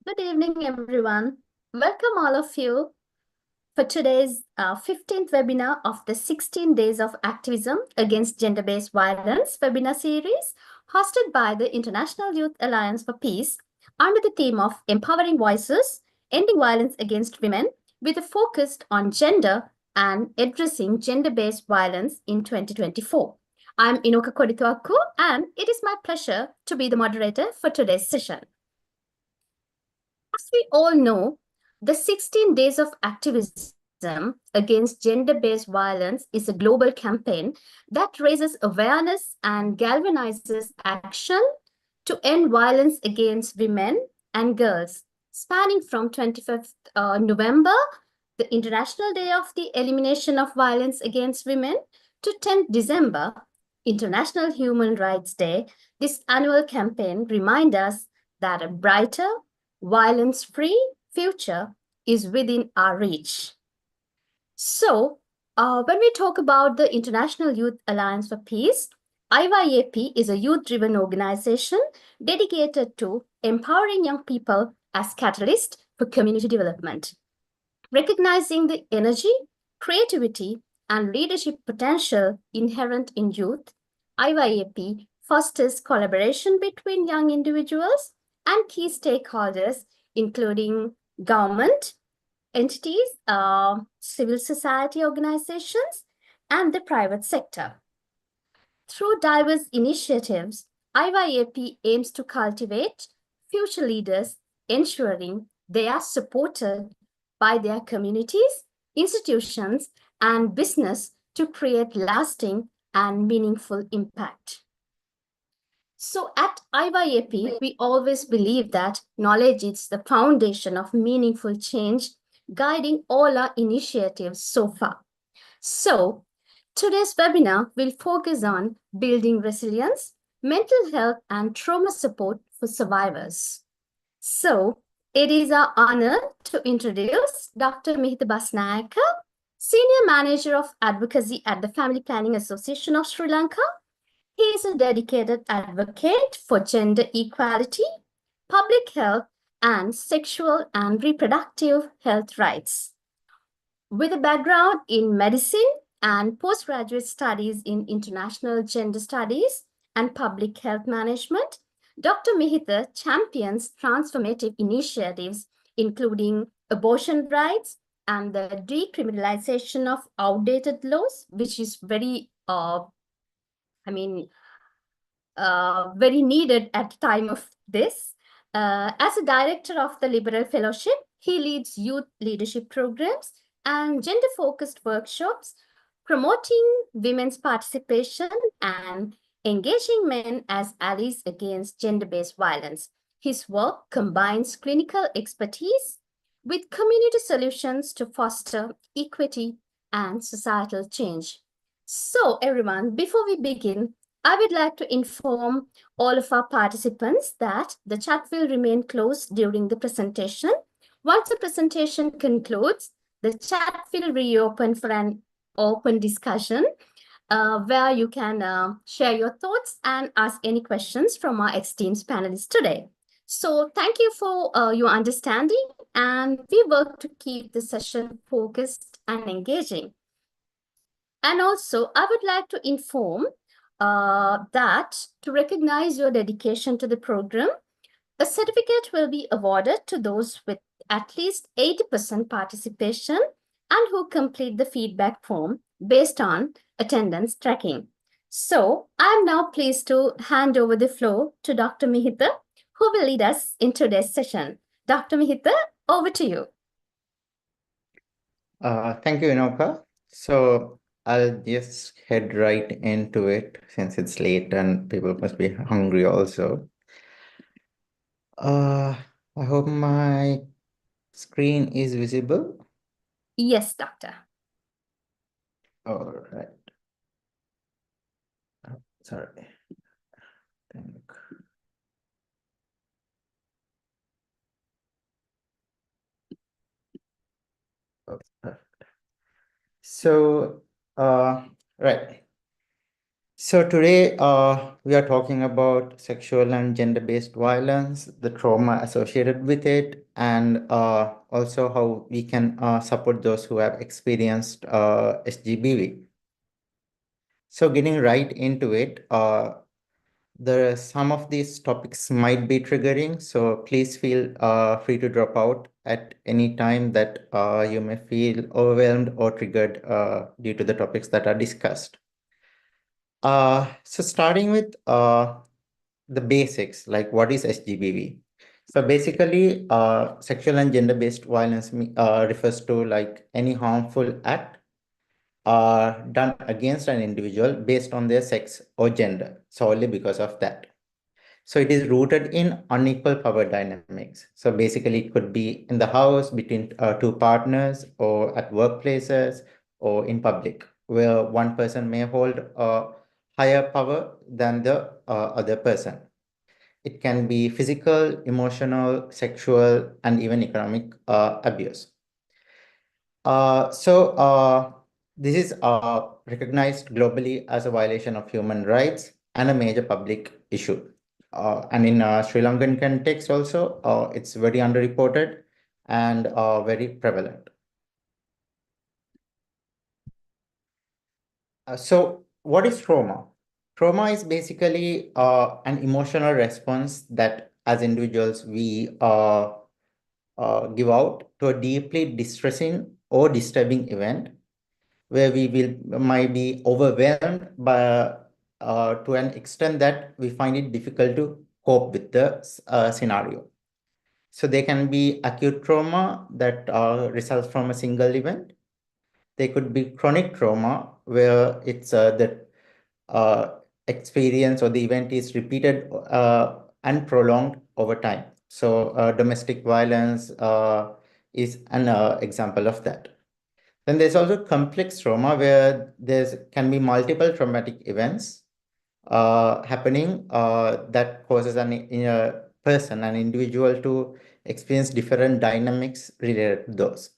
Good evening, everyone. Welcome all of you for today's 15th webinar of the 16 Days of Activism Against Gender-Based Violence webinar series hosted by the International Youth Alliance for Peace under the theme of Empowering Voices, Ending Violence Against Women with a focus on gender and addressing gender-based violence in 2024. I'm Inoka Kodituaku, and it is my pleasure to be the moderator for today's session. As we all know, the 16 Days of Activism Against Gender-Based Violence is a global campaign that raises awareness and galvanizes action to end violence against women and girls, spanning from 25th November, the International Day of the Elimination of Violence Against Women, to 10th December, International Human Rights Day. This annual campaign reminds us that a brighter, violence-free future is within our reach. So, when we talk about the International Youth Alliance for Peace, IYAP is a youth-driven organization dedicated to empowering young people as catalysts for community development. Recognizing the energy, creativity, and leadership potential inherent in youth, IYAP fosters collaboration between young individuals and key stakeholders, including government, entities, civil society organizations, and the private sector. Through diverse initiatives, IYAP aims to cultivate future leaders, ensuring they are supported by their communities, institutions, and business to create lasting and meaningful impact. So at IYAP, we always believe that knowledge is the foundation of meaningful change, guiding all our initiatives so far. So today's webinar will focus on building resilience, mental health, and trauma support for survivors. So it is our honor to introduce Dr. Mihita Basnayaka, Senior Manager of Advocacy at the Family Planning Association of Sri Lanka. He is a dedicated advocate for gender equality, public health, and sexual and reproductive health rights. With a background in medicine and postgraduate studies in international gender studies and public health management, Dr. Mihita champions transformative initiatives, including abortion rights and the decriminalization of outdated laws, which is very, very needed at the time of this. As a director of the Liberal Fellowship, he leads youth leadership programs and gender-focused workshops, promoting women's participation and engaging men as allies against gender-based violence. His work combines clinical expertise with community solutions to foster equity and societal change. So, everyone, before we begin, I would like to inform all of our participants that the chat will remain closed during the presentation. Once the presentation concludes, the chat will reopen for an open discussion where you can share your thoughts and ask any questions from our esteemed panelists today. So thank you for your understanding, and we work to keep the session focused and engaging. And also, I would like to inform that to recognize your dedication to the program, a certificate will be awarded to those with at least 80% participation and who complete the feedback form based on attendance tracking. So I'm now pleased to hand over the floor to Dr. Mihita, who will lead us in today's session. Dr. Mihita, over to you. Thank you, Inoka. So I'll just head right into it since it's late and people must be hungry also. I hope my screen is visible. Yes, doctor. All right. Sorry. So, right. So today we are talking about sexual and gender-based violence, the trauma associated with it, and also how we can support those who have experienced SGBV. So getting right into it, some of these topics might be triggering, so please feel free to drop out at any time that you may feel overwhelmed or triggered due to the topics that are discussed. So starting with the basics, like what is SGBV? So basically, sexual and gender-based violence refers to like any harmful act done against an individual based on their sex or gender, solely because of that. So it is rooted in unequal power dynamics. So basically, it could be in the house between two partners, or at workplaces, or in public, where one person may hold a higher power than the other person. It can be physical, emotional, sexual, and even economic abuse. So this is recognized globally as a violation of human rights and a major public issue. And in Sri Lankan context also, it's very underreported and very prevalent. So what is trauma? Trauma is basically an emotional response that as individuals we give out to a deeply distressing or disturbing event where we will might be overwhelmed by to an extent that we find it difficult to cope with the scenario. So there can be acute trauma that results from a single event. There could be chronic trauma where it's the uh, experience or the event is repeated and prolonged over time. So domestic violence is an example of that. Then there's also complex trauma where there's can be multiple traumatic events happening that causes in a person, an individual, to experience different dynamics related to those.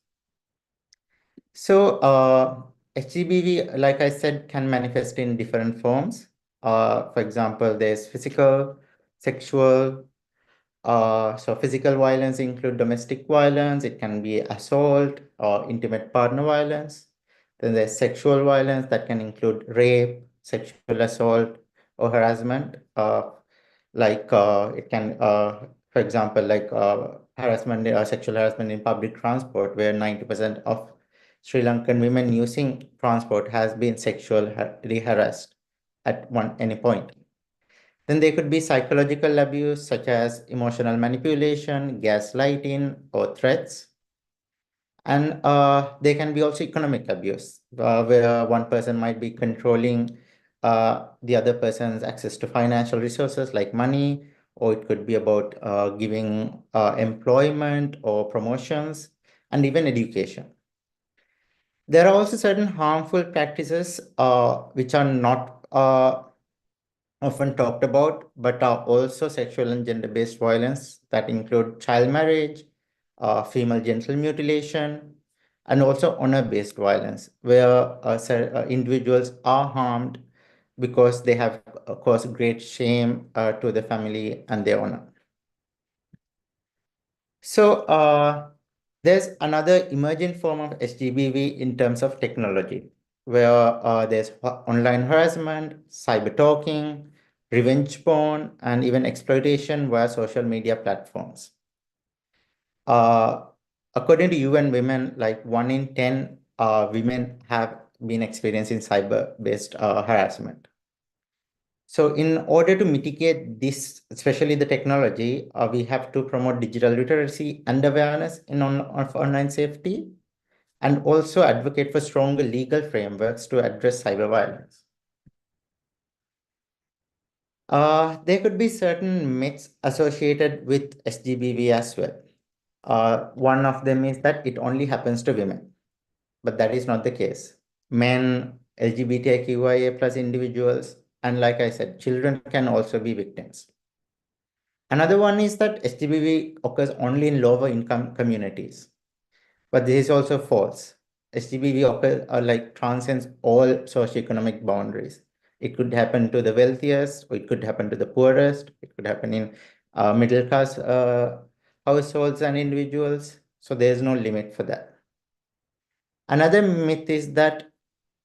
So HGBV, like I said, can manifest in different forms. For example, there's physical, sexual. So physical violence include domestic violence. It can be assault or intimate partner violence. Then there's sexual violence that can include rape, sexual assault, or harassment. It can, for example, harassment, sexual harassment in public transport, where 90% of Sri Lankan women using transport has been sexually harassed at any point. Then there could be psychological abuse, such as emotional manipulation, gaslighting, or threats. And there can be also economic abuse, where one person might be controlling the other person's access to financial resources like money, or it could be about giving employment or promotions, and even education. There are also certain harmful practices which are not often talked about, but are also sexual and gender-based violence that include child marriage, female genital mutilation, and also honor-based violence, where individuals are harmed because they have caused great shame to the family and their honor. So there's another emerging form of SGBV in terms of technology, where there's online harassment, cyber talking, revenge porn, and even exploitation via social media platforms. Uh, According to UN Women, like 1 in 10 women have been experiencing cyber-based harassment. So in order to mitigate this, especially the technology, we have to promote digital literacy and awareness of online safety, and also advocate for stronger legal frameworks to address cyber violence. There could be certain myths associated with SGBV as well. One of them is that it only happens to women, but that is not the case. Men, LGBTQIA plus individuals, and like I said, children can also be victims. Another one is that SGBV occurs only in lower income communities, but this is also false. SGBV occurs like transcends all socioeconomic boundaries. It could happen to the wealthiest, or it could happen to the poorest. It could happen in middle class households and individuals. So there's no limit for that. Another myth is that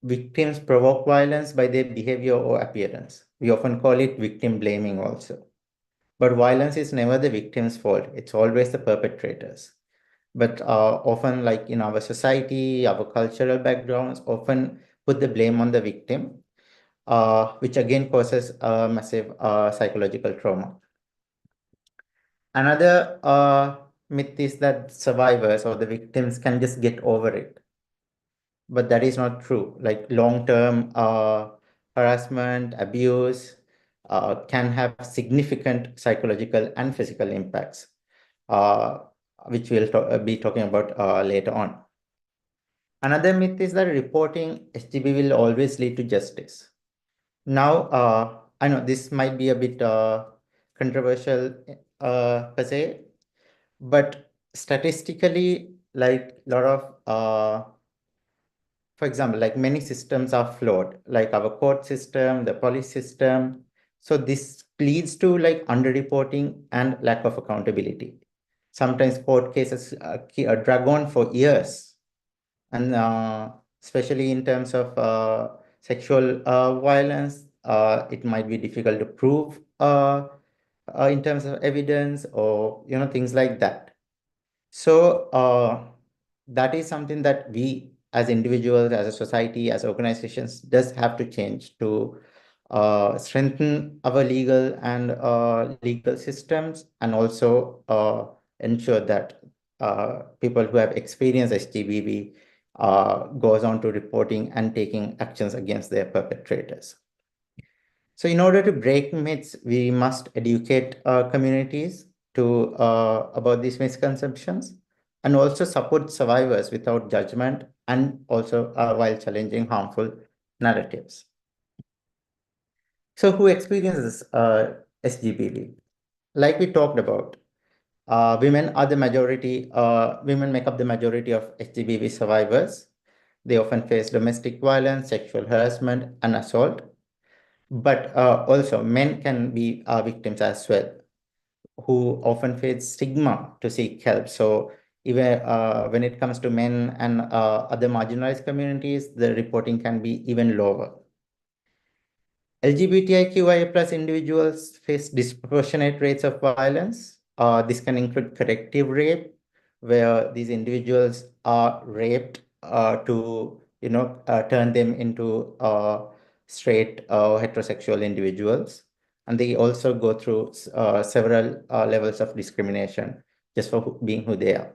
victims provoke violence by their behavior or appearance. We often call it victim blaming also. But violence is never the victim's fault. It's always the perpetrators. But often, like in our society, our cultural backgrounds often put the blame on the victim, which again causes massive psychological trauma. Another myth is that survivors or the victims can just get over it, but that is not true. Like long-term harassment, abuse can have significant psychological and physical impacts, uh, which be talking about later on. Another myth is that reporting SGB will always lead to justice. Now, I know this might be a bit controversial per se, but statistically, like a lot of for example, like many systems are flawed, like our court system, the police system. So this leads to like underreporting and lack of accountability. Sometimes court cases drag on for years, and especially in terms of sexual violence, it might be difficult to prove in terms of evidence or things like that. So that is something that we as individuals, as a society, as organizations, does have to change to strengthen our legal and legal systems, and also ensure that people who have experienced HGBV goes on to reporting and taking actions against their perpetrators. So in order to break myths, we must educate communities to about these misconceptions, and also support survivors without judgment, and also while challenging harmful narratives. So who experiences SGBV? Like we talked about, women are the majority, women make up the majority of SGBV survivors. They often face domestic violence, sexual harassment, and assault. But also, men can be victims as well, who often face stigma to seek help. So even when it comes to men and other marginalized communities, the reporting can be even lower. LGBTIQIA plus individuals face disproportionate rates of violence. This can include corrective rape, where these individuals are raped to turn them into straight heterosexual individuals, and they also go through several levels of discrimination just for being who they are.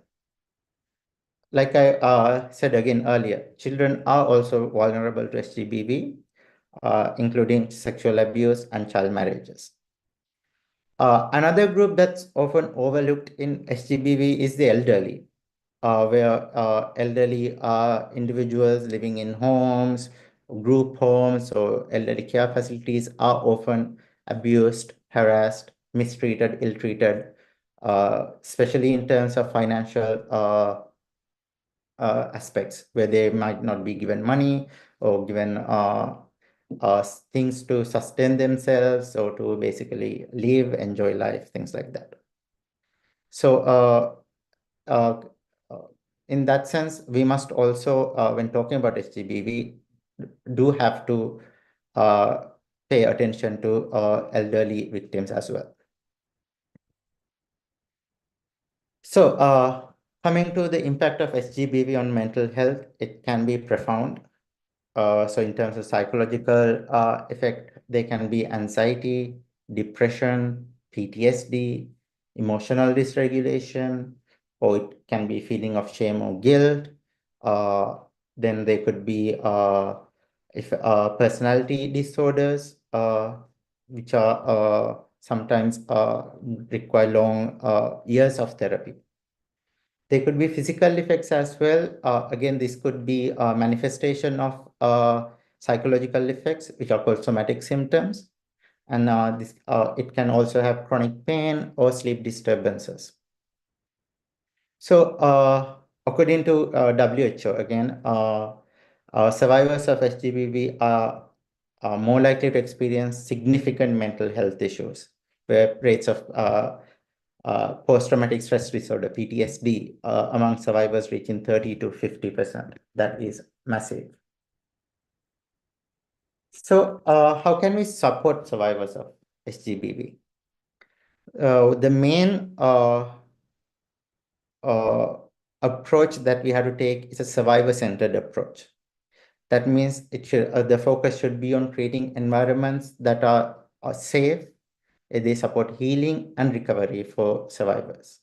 Like I said again earlier, children are also vulnerable to SGBV, including sexual abuse and child marriages. Another group that's often overlooked in SGBV is the elderly, where elderly individuals living in homes, group homes, or elderly care facilities are often abused, harassed, mistreated, ill-treated, especially in terms of financial aspects, where they might not be given money or given things to sustain themselves, or to basically live, enjoy life, things like that. So uh, uh, in that sense, we must also, when talking about SGB, we do have to uh, pay attention to elderly victims as well. So coming to the impact of SGBV on mental health, it can be profound. So in terms of psychological effect, they can be anxiety, depression, PTSD, emotional dysregulation, or it can be feeling of shame or guilt. Uh, then there could be if personality disorders, which are sometimes require long years of therapy. There could be physical effects as well. Again, this could be a manifestation of psychological effects, which are called somatic symptoms. And it can also have chronic pain or sleep disturbances. So, according to WHO, again, survivors of HGBV are more likely to experience significant mental health issues, where rates of post-traumatic stress disorder, PTSD, among survivors reaching 30 to 50%. That is massive. So, how can we support survivors of SGBV? The main uh, approach that we have to take is a survivor-centered approach. That means the focus should be on creating environments that are safe. They support healing and recovery for survivors.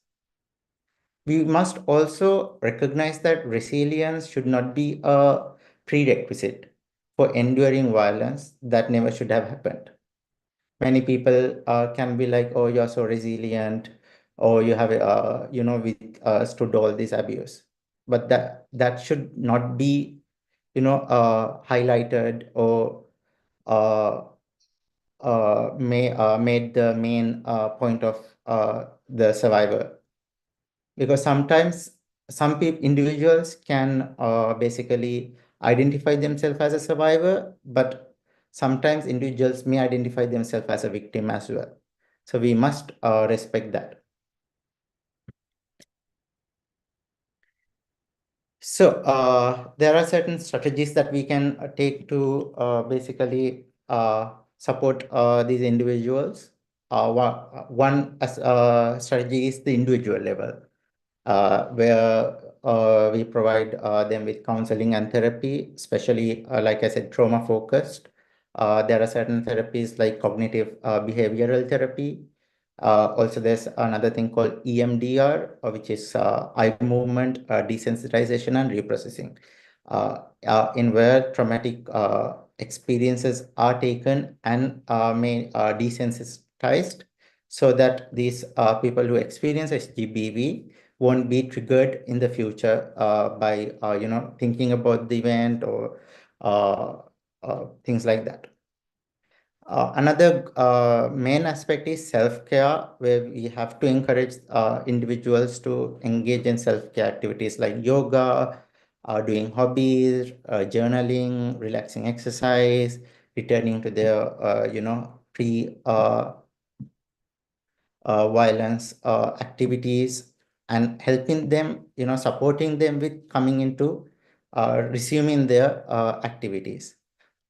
We must also recognize that resilience should not be a prerequisite for enduring violence that never should have happened. Many people can be like, oh, you're so resilient, or you have, stood all this abuse. But that should not be, highlighted or uh, made the main point of the survivor. Because sometimes some people, individuals can basically identify themselves as a survivor, but sometimes individuals may identify themselves as a victim as well. So we must respect that. So there are certain strategies that we can take to basically support these individuals. One strategy is the individual level, where we provide them with counseling and therapy, especially, like I said, trauma focused. There are certain therapies like cognitive behavioral therapy. Also, there's another thing called EMDR, which is eye movement desensitization and reprocessing, in where traumatic experiences are taken and desensitized, so that these people who experience HGBV won't be triggered in the future by thinking about the event or uh, things like that. Another main aspect is self-care, where we have to encourage individuals to engage in self-care activities like yoga, doing hobbies, journaling, relaxing exercise, returning to their pre violence activities, and helping them, supporting them with coming into resuming their activities.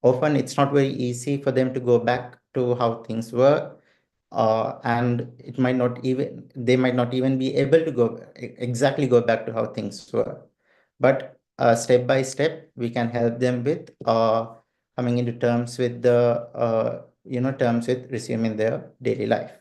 Often it's not very easy for them to go back to how things were, and they might not even be able to exactly go back to how things were. But step by step, we can help them with coming into terms with terms with resuming their daily life.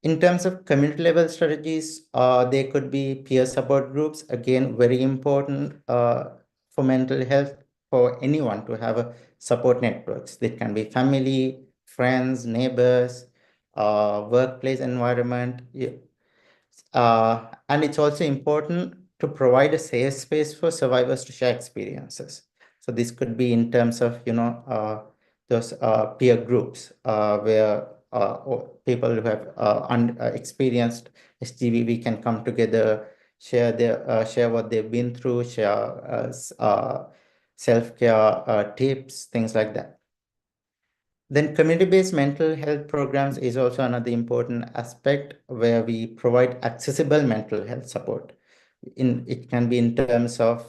In terms of community level strategies, they could be peer support groups. Again, very important for mental health, for anyone to have a support networks. They can be family, friends, neighbors, workplace environment. And it's also important to provide a safe space for survivors to share experiences. So this could be in terms of, those peer groups where or people who have experienced SGBV can come together, share what they've been through, share self-care tips, things like that. Then community-based mental health programs is also another important aspect, where we provide accessible mental health support. It can be in terms of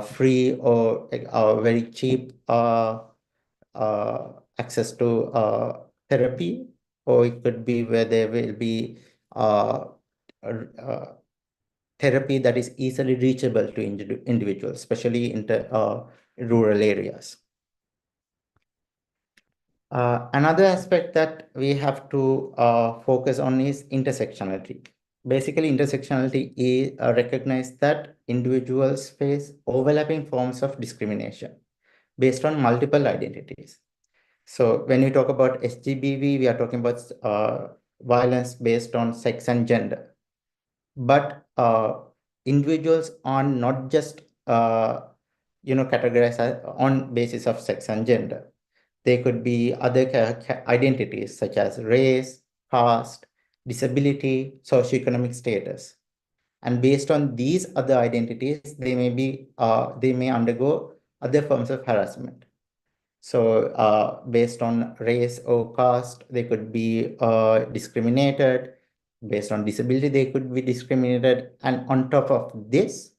free or very cheap access to therapy, or it could be where there will be uh, uh, therapy that is easily reachable to individuals, especially in rural areas. Another aspect that we have to focus on is intersectionality. Basically, intersectionality is recognize that individuals face overlapping forms of discrimination based on multiple identities. So when we talk about SGBV, we are talking about violence based on sex and gender. But individuals are not just categorized on basis of sex and gender. There could be other identities such as race, caste, disability, socioeconomic status. And based on these other identities, they may undergo other forms of harassment. So based on race or caste, they could be discriminated. Based on disability, they could be discriminated. And on top of this,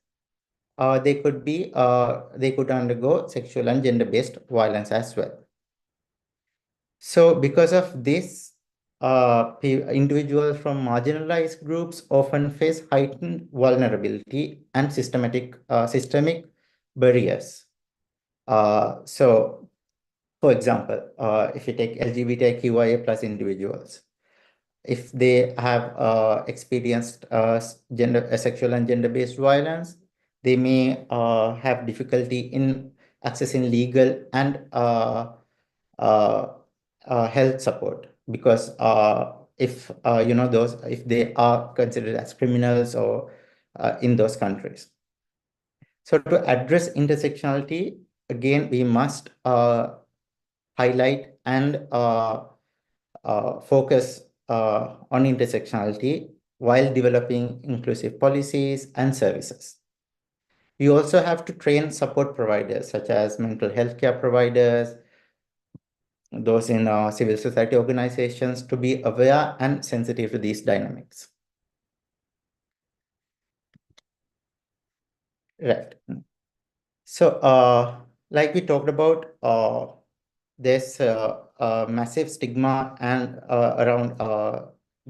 they could undergo sexual and gender-based violence as well. So because of this, individuals from marginalized groups often face heightened vulnerability and systemic barriers. So, for example, if you take LGBTQIA plus individuals, if they have experienced sexual and gender-based violence, they may have difficulty in accessing legal and uh, health support, because if they are considered as criminals or in those countries. So to address intersectionality, again, we must highlight and focus on intersectionality while developing inclusive policies and services. We also have to train support providers such as mental health care providers, those in civil society organizations, to be aware and sensitive to these dynamics. Right. So, like we talked about, there's a massive stigma and around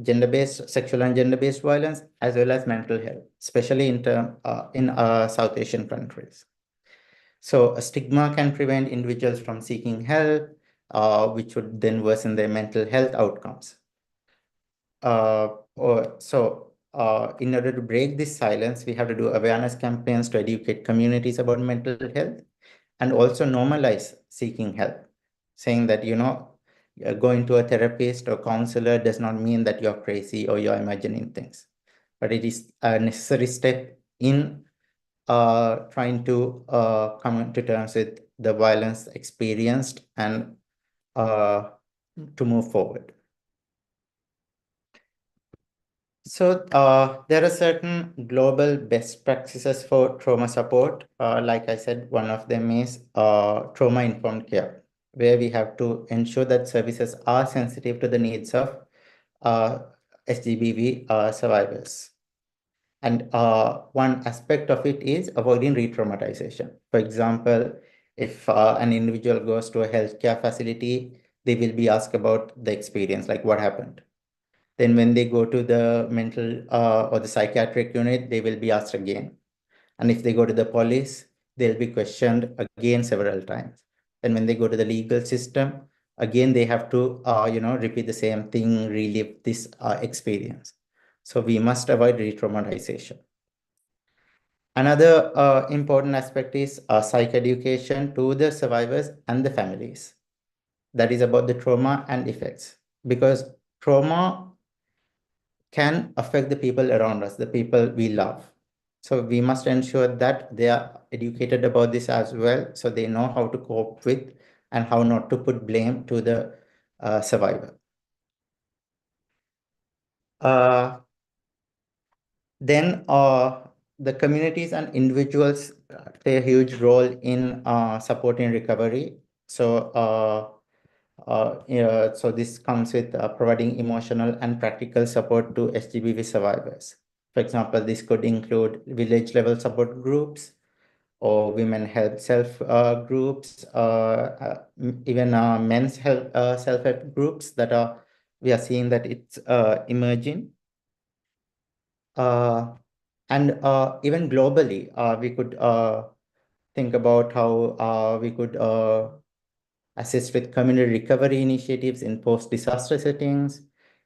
gender-based, sexual and gender-based violence, as well as mental health, especially in South Asian countries. So a stigma can prevent individuals from seeking help, which would then worsen their mental health outcomes. In order to break this silence, we have to do awareness campaigns to educate communities about mental health and also normalize seeking help, saying that, going to a therapist or counselor does not mean that you're crazy or you're imagining things, but it is a necessary step in trying to come to terms with the violence experienced and to move forward. So there are certain global best practices for trauma support. Like I said, one of them is trauma-informed care, where we have to ensure that services are sensitive to the needs of uh, SGBV survivors. And one aspect of it is avoiding re-traumatization. For example, if an individual goes to a healthcare facility, they will be asked about the experience, like what happened. Then when they go to the mental or the psychiatric unit, they will be asked again. And if they go to the police, they'll be questioned again several times. And when they go to the legal system, again, they have to, repeat the same thing, relive this experience. So we must avoid re-traumatization. Another important aspect is psych education to the survivors and the families. That is about the trauma and effects, because trauma can affect the people around us, the people we love. So we must ensure that they are educated about this as well, so they know how to cope with and how not to put blame to the survivor. Uh, then the communities and individuals play a huge role in supporting recovery. So so this comes with providing emotional and practical support to SGBV survivors. For example, this could include village level support groups or women help self groups, even men's help self-help groups that are, we are seeing that it's emerging. And even globally, we could think about how we could assist with community recovery initiatives in post-disaster settings,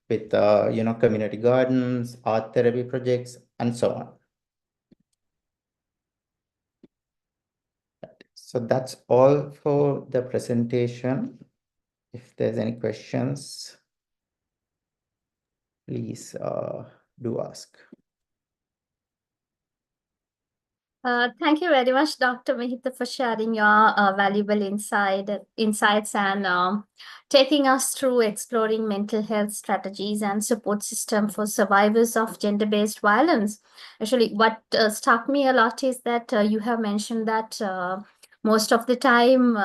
with community gardens, art therapy projects, and so on. So that's all for the presentation. If there's any questions, please do ask. Thank you very much, Dr. Mehta, for sharing your valuable insights and taking us through exploring mental health strategies and support system for survivors of gender-based violence. Actually, what struck me a lot is that you have mentioned that most of the time,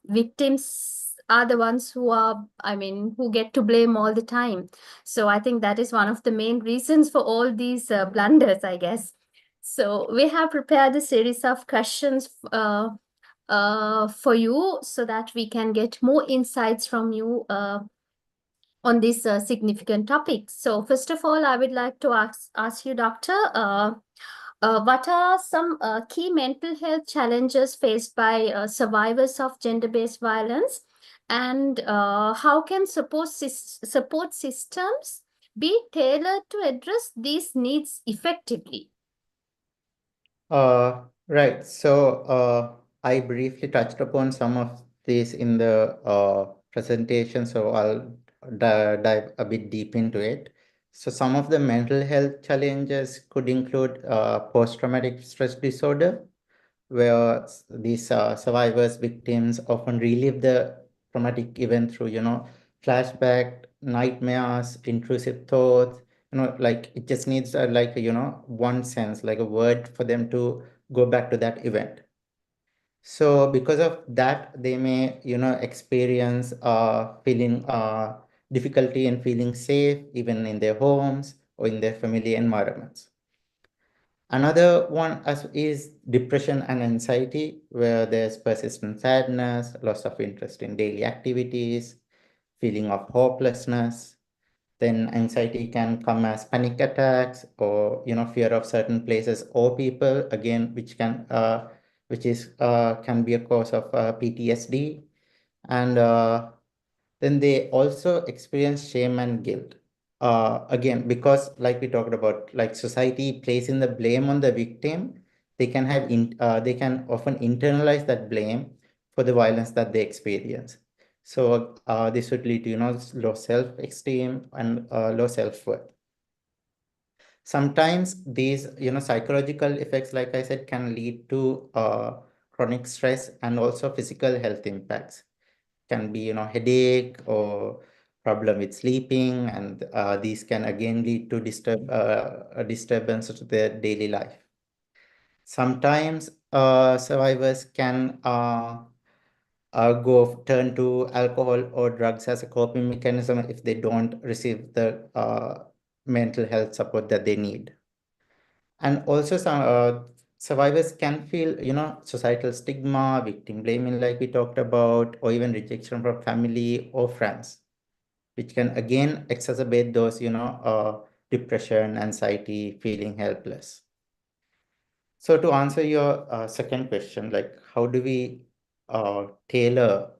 victims are the ones who are, I mean, who get to blame all the time. So I think that is one of the main reasons for all these blunders, I guess. So we have prepared a series of questions for you so that we can get more insights from you on this significant topic. So first of all, I would like to ask you, Doctor, what are some key mental health challenges faced by survivors of gender-based violence, and how can support systems be tailored to address these needs effectively? Right. So I briefly touched upon some of these in the presentation, so I'll dive a bit deep into it. So some of the mental health challenges could include post-traumatic stress disorder, where these survivors, victims often relive the traumatic event through, flashback, nightmares, intrusive thoughts. Like it just needs like one sense, like a word for them to go back to that event. So because of that, they may, experience feeling difficulty in feeling safe, even in their homes or in their family environments. Another one is depression and anxiety, where there's persistent sadness, loss of interest in daily activities, feeling of hopelessness. Then anxiety can come as panic attacks or fear of certain places or people, again, which is can be a cause of PTSD. And then they also experience shame and guilt. Again, because like we talked about, like society placing the blame on the victim, they can often internalize that blame for the violence that they experience. So this would lead to low self-esteem and low self-worth. Sometimes these psychological effects, like I said, can lead to chronic stress and also physical health impacts. Can be headache or problem with sleeping, and these can again lead to a disturbance to their daily life. Sometimes survivors can turn to alcohol or drugs as a coping mechanism if they don't receive the mental health support that they need. And also some survivors can feel societal stigma, victim blaming, like we talked about, or even rejection from family or friends, which can again exacerbate those depression, anxiety, feeling helpless. So to answer your second question, like how do we tailor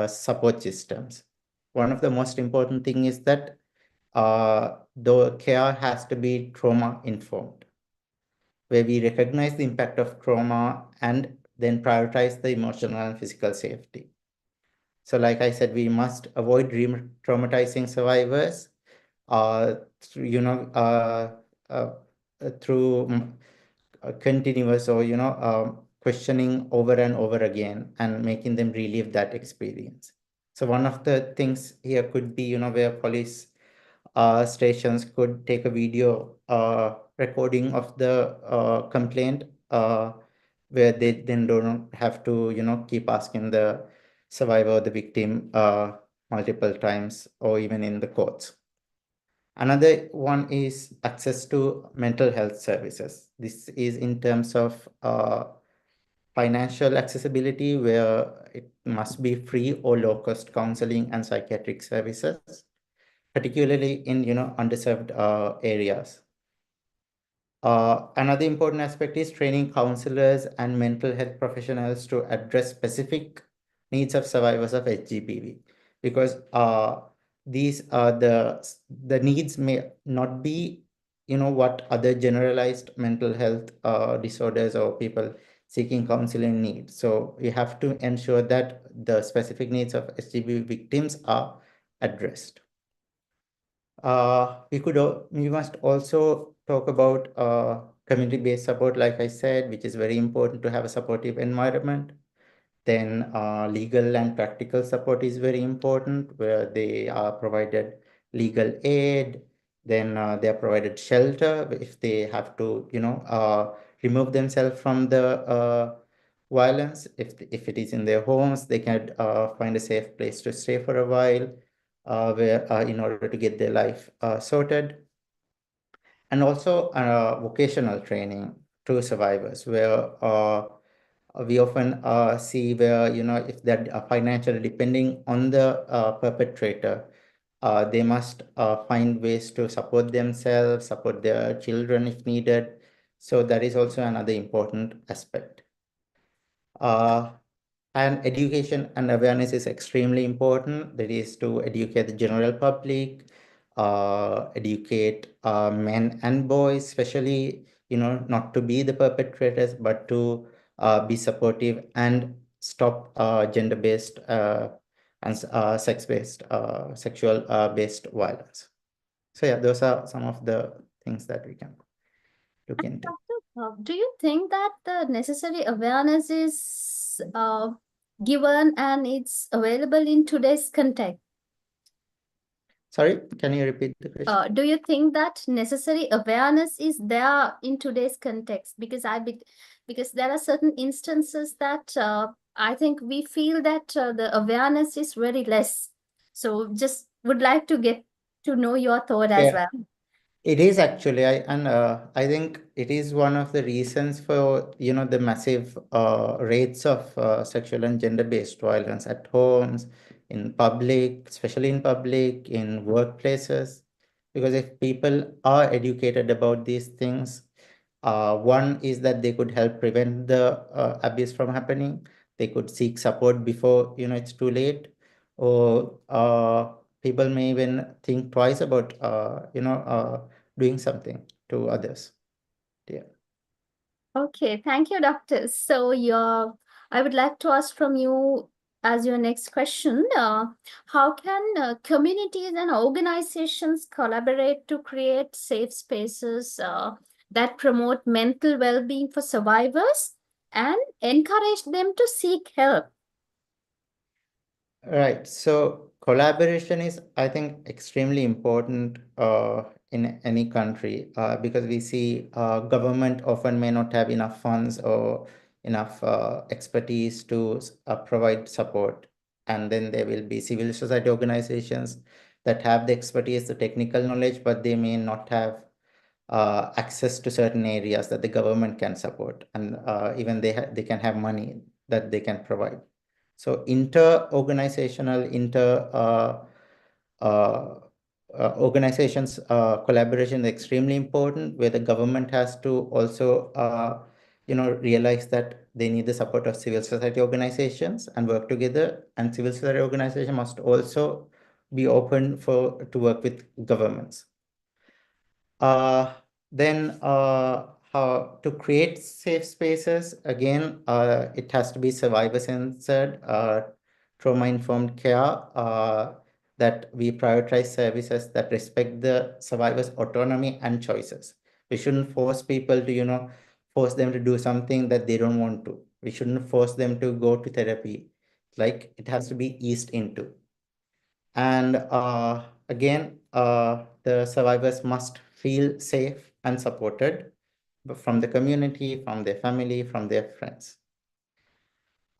support systems? One of the most important thing is that the care has to be trauma informed, where we recognize the impact of trauma and then prioritize the emotional and physical safety. So like I said, we must avoid traumatizing survivors through, uh, through continuous or, questioning over and over again and making them relive that experience. So one of the things here could be, where police stations could take a video recording of the complaint, where they then don't have to, keep asking the survivor or the victim multiple times or even in the courts. Another one is access to mental health services. This is in terms of financial accessibility, where it must be free or low cost counseling and psychiatric services, particularly in underserved areas. Another important aspect is training counselors and mental health professionals to address specific needs of survivors of HGBV, because these are the needs may not be what other generalized mental health disorders or people seeking counseling need. So we have to ensure that the specific needs of HGBV victims are addressed. We must also talk about community-based support, like I said, which is very important to have a supportive environment. Then legal and practical support is very important, where they are provided legal aid. Then they are provided shelter if they have to, remove themselves from the violence. If it is in their homes, they can find a safe place to stay for a while, where in order to get their life sorted. And also vocational training to survivors, where we often see where, if they're financially depending on the perpetrator, they must find ways to support themselves, support their children if needed. So that is also another important aspect. Uh, and education and awareness is extremely important. That is to educate the general public, educate men and boys, especially, not to be the perpetrators, but to be supportive and stop gender-based and sex-based, sexual-based violence. So yeah, those are some of the things that we can look into. Doctor, do you think that the necessary awareness is given and it's available in today's context? Sorry, can you repeat the question? Do you think that necessary awareness is there in today's context? Because there are certain instances that I think we feel that the awareness is very less. So just would like to get to know your thought as Yeah. well. It is actually, I think it is one of the reasons for, the massive rates of sexual and gender-based violence at homes, in public, especially in public, in workplaces. Because if people are educated about these things, one is that they could help prevent the abuse from happening. They could seek support before, it's too late. Or people may even think twice about, doing something to others. Yeah. Okay, thank you, doctor. So I would like to ask from you as your next question, how can communities and organizations collaborate to create safe spaces that promote mental well-being for survivors and encourage them to seek help? Right. So collaboration is, I think, extremely important in any country, because we see government often may not have enough funds or enough expertise to provide support. And then there will be civil society organizations that have the expertise, the technical knowledge, but they may not have access to certain areas that the government can support, and even they can have money that they can provide. So inter-organizational, uh, organizations collaboration is extremely important, where the government has to also realize that they need the support of civil society organizations and work together. And civil society organization must also be open to work with governments. Uh, then how to create safe spaces, again, it has to be survivor centered, trauma informed care, that we prioritize services that respect the survivor's autonomy and choices. We shouldn't force people to, force them to do something that they don't want to. We shouldn't force them to go to therapy. Like, it has to be eased into. And again, the survivors must feel safe and supported from the community, from their family, from their friends.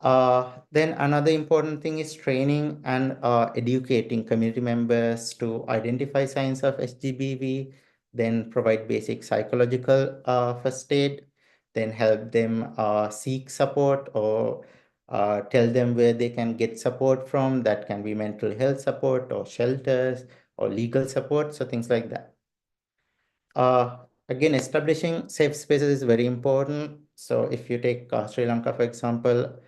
Then another important thing is training and educating community members to identify signs of SGBV, then provide basic psychological first aid, then help them seek support, or tell them where they can get support from. That can be mental health support or shelters or legal support, so things like that. Again, establishing safe spaces is very important. So if you take Sri Lanka, for example,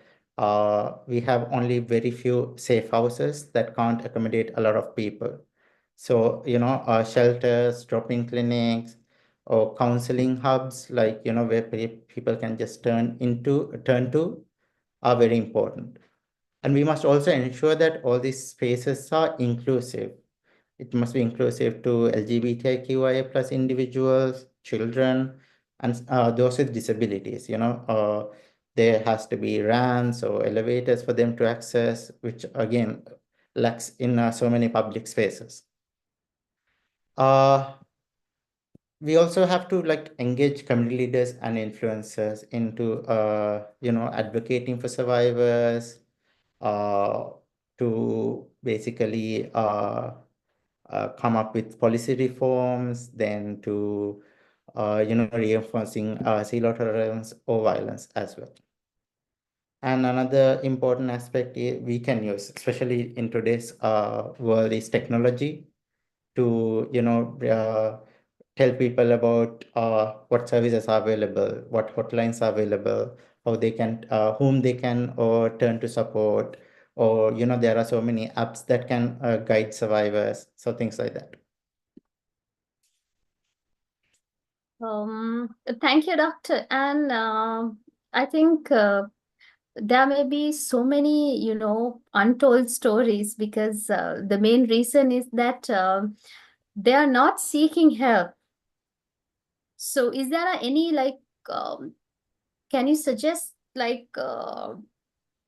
we have only very few safe houses that can't accommodate a lot of people. So, shelters, drop-in clinics, or counseling hubs, like, where people can just turn to, are very important. And we must also ensure that all these spaces are inclusive. It must be inclusive to LGBTQIA plus individuals, children, and those with disabilities. There has to be ramps or elevators for them to access, which again lacks in so many public spaces. Uh, we also have to like engage community leaders and influencers into advocating for survivors, uh, to basically come up with policy reforms, then to reinforcing zero tolerance or violence as well. And another important aspect we can use, especially in today's world, is technology to tell people about what services are available, what hotlines are available, how they can, whom they can or turn to support, or there are so many apps that can guide survivors, so things like that. Thank you, Doctor. And I think there may be so many, untold stories because the main reason is that they are not seeking help. So, is there any um, can you suggest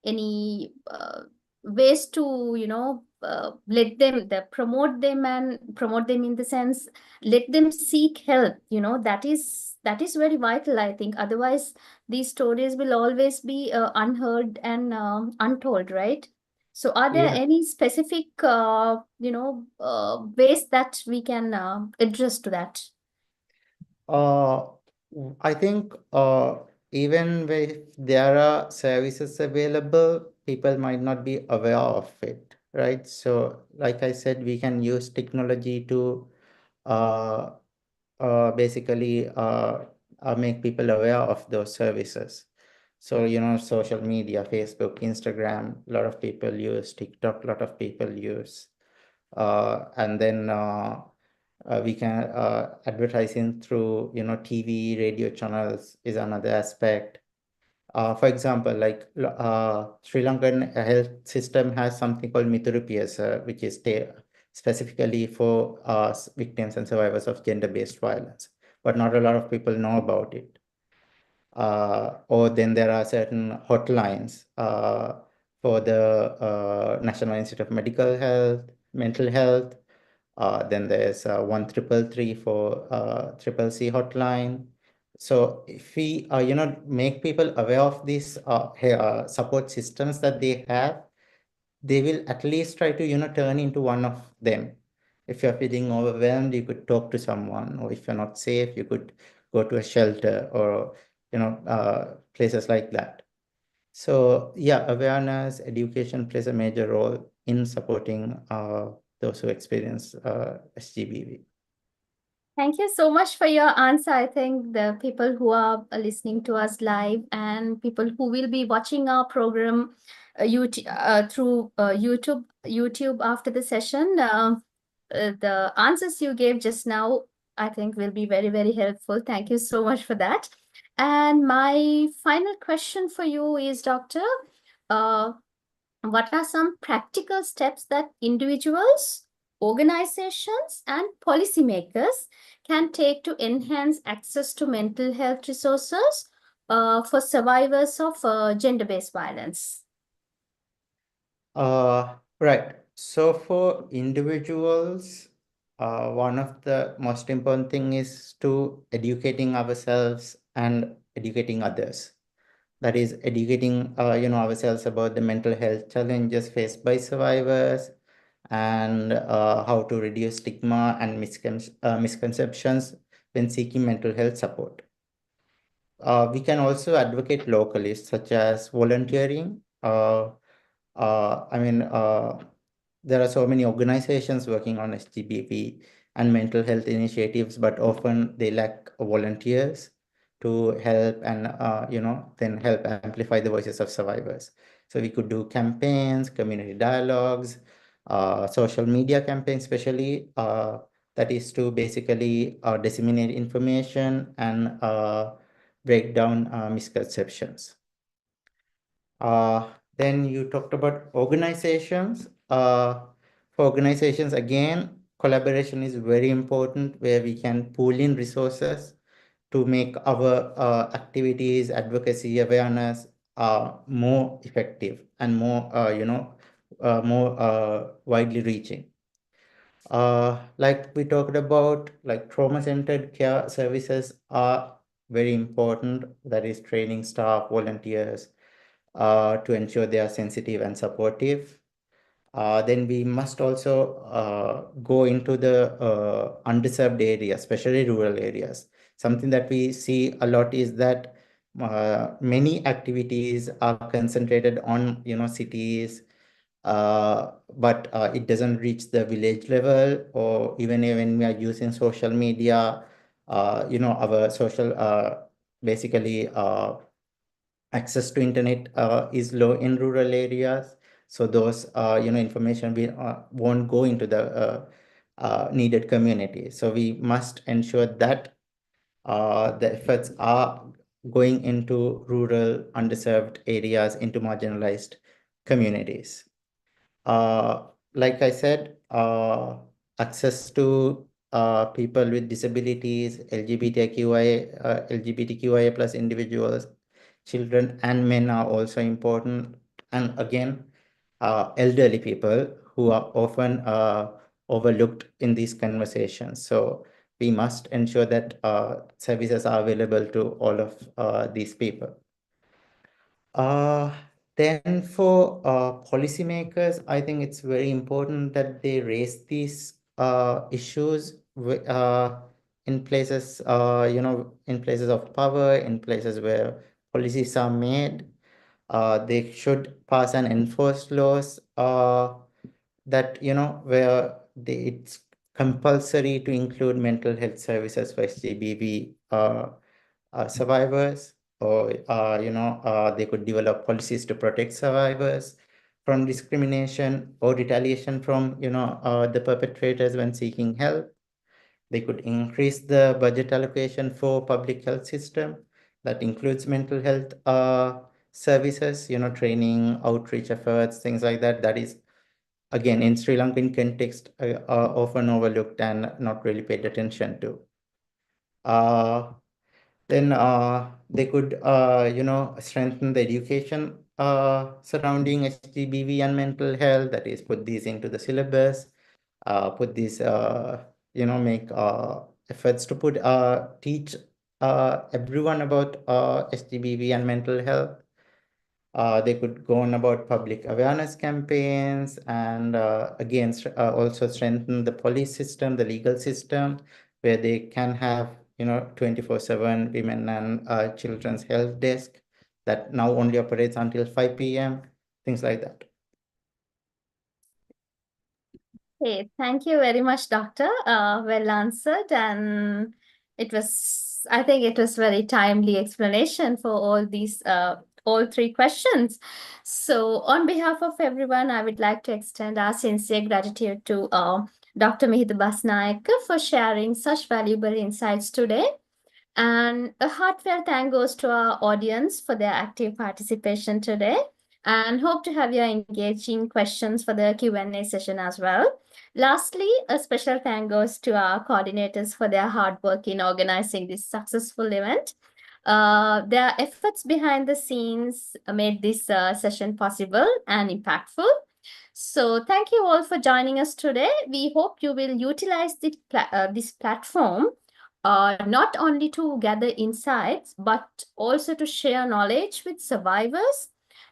any ways to let them promote them in the sense let them seek help, that is very vital, I think. Otherwise these stories will always be unheard and untold, right? So are there Yeah. any specific ways that we can address to that? Uh, I think even if there are services available, people might not be aware of it, right? So, like I said, we can use technology to uh, basically make people aware of those services. So, social media, Facebook, Instagram, a lot of people use TikTok, a lot of people use. And then we can advertising through TV, radio channels is another aspect. For example, like Sri Lankan health system has something called Mithurupiasa, which is specifically for victims and survivors of gender-based violence, but not a lot of people know about it. Or then there are certain hotlines for the National Institute of Medical Health, Mental Health. Then there's 1333 for triple C hotline. So if we, make people aware of these support systems that they have, they will at least try to, turn into one of them. If you're feeling overwhelmed, you could talk to someone, or if you're not safe, you could go to a shelter or, places like that. So yeah, awareness, education plays a major role in supporting those who experience SGBV. Thank you so much for your answer. I think the people who are listening to us live and people who will be watching our program through YouTube after the session, the answers you gave just now, I think will be very, very helpful. Thank you so much for that. And my final question for you is, Doctor, uh, what are some practical steps that individuals, organizations, and policymakers can take to enhance access to mental health resources for survivors of gender-based violence? Right. So for individuals, one of the most important thing is to educating ourselves and educating others. That is educating, ourselves about the mental health challenges faced by survivors, and how to reduce stigma and misconceptions when seeking mental health support. We can also advocate locally, such as volunteering. I mean, there are so many organizations working on SGBV and mental health initiatives, but often they lack volunteers to help and, then help amplify the voices of survivors. So we could do campaigns, community dialogues, social media campaigns, especially that is to basically disseminate information and break down misconceptions. Then you talked about organizations. For organizations, again, collaboration is very important, where we can pool in resources to make our activities, advocacy, awareness more effective and more, more widely reaching. Like we talked about, like trauma-centered care services are very important. That is training staff, volunteers, to ensure they are sensitive and supportive. Then we must also go into the underserved areas, especially rural areas. Something that we see a lot is that many activities are concentrated on, cities, but it doesn't reach the village level, or even when we are using social media, our social, basically, access to internet is low in rural areas. So those, information won't go into the needed community. So we must ensure that the efforts are going into rural, underserved areas, into marginalized communities. Uh, like I said, access to people with disabilities, LGBTQIA plus individuals, children and men are also important. And again, elderly people who are often overlooked in these conversations. So we must ensure that services are available to all of these people. Uh, then for policymakers, I think it's very important that they raise these issues in places, in places of power, in places where policies are made. They should pass and enforce laws that, where it's compulsory to include mental health services for SGBV survivors, or they could develop policies to protect survivors from discrimination or retaliation from the perpetrators when seeking help. They could increase the budget allocation for public health system that includes mental health services, training, outreach efforts, things like that. That is, again, in Sri Lankan context, often overlooked and not really paid attention to. Uh, then they could, strengthen the education surrounding HGBV and mental health. That is, put these into the syllabus, put these, make efforts to teach everyone about HGBV and mental health. They could go on about public awareness campaigns, and again, also strengthen the police system, the legal system, where they can have 24/7 women and children's health desk that now only operates until 5 p.m. Things like that. Okay, thank you very much, Doctor. Well answered, and I think it was very timely explanation for all three questions. So, on behalf of everyone, I would like to extend our sincere gratitude to Dr. Mihir Basnaik for sharing such valuable insights today. And a heartfelt thank goes to our audience for their active participation today, and hope to have your engaging questions for the Q&A session as well. Lastly, a special thank goes to our coordinators for their hard work in organizing this successful event. Their efforts behind the scenes made this session possible and impactful. So thank you all for joining us today. We hope you will utilize this platform not only to gather insights, but also to share knowledge with survivors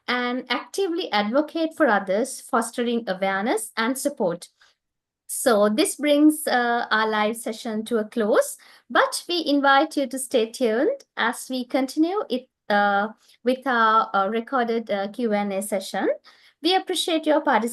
and actively advocate for others, fostering awareness and support. So this brings our live session to a close, but we invite you to stay tuned as we continue with our recorded Q&A session. We appreciate your participation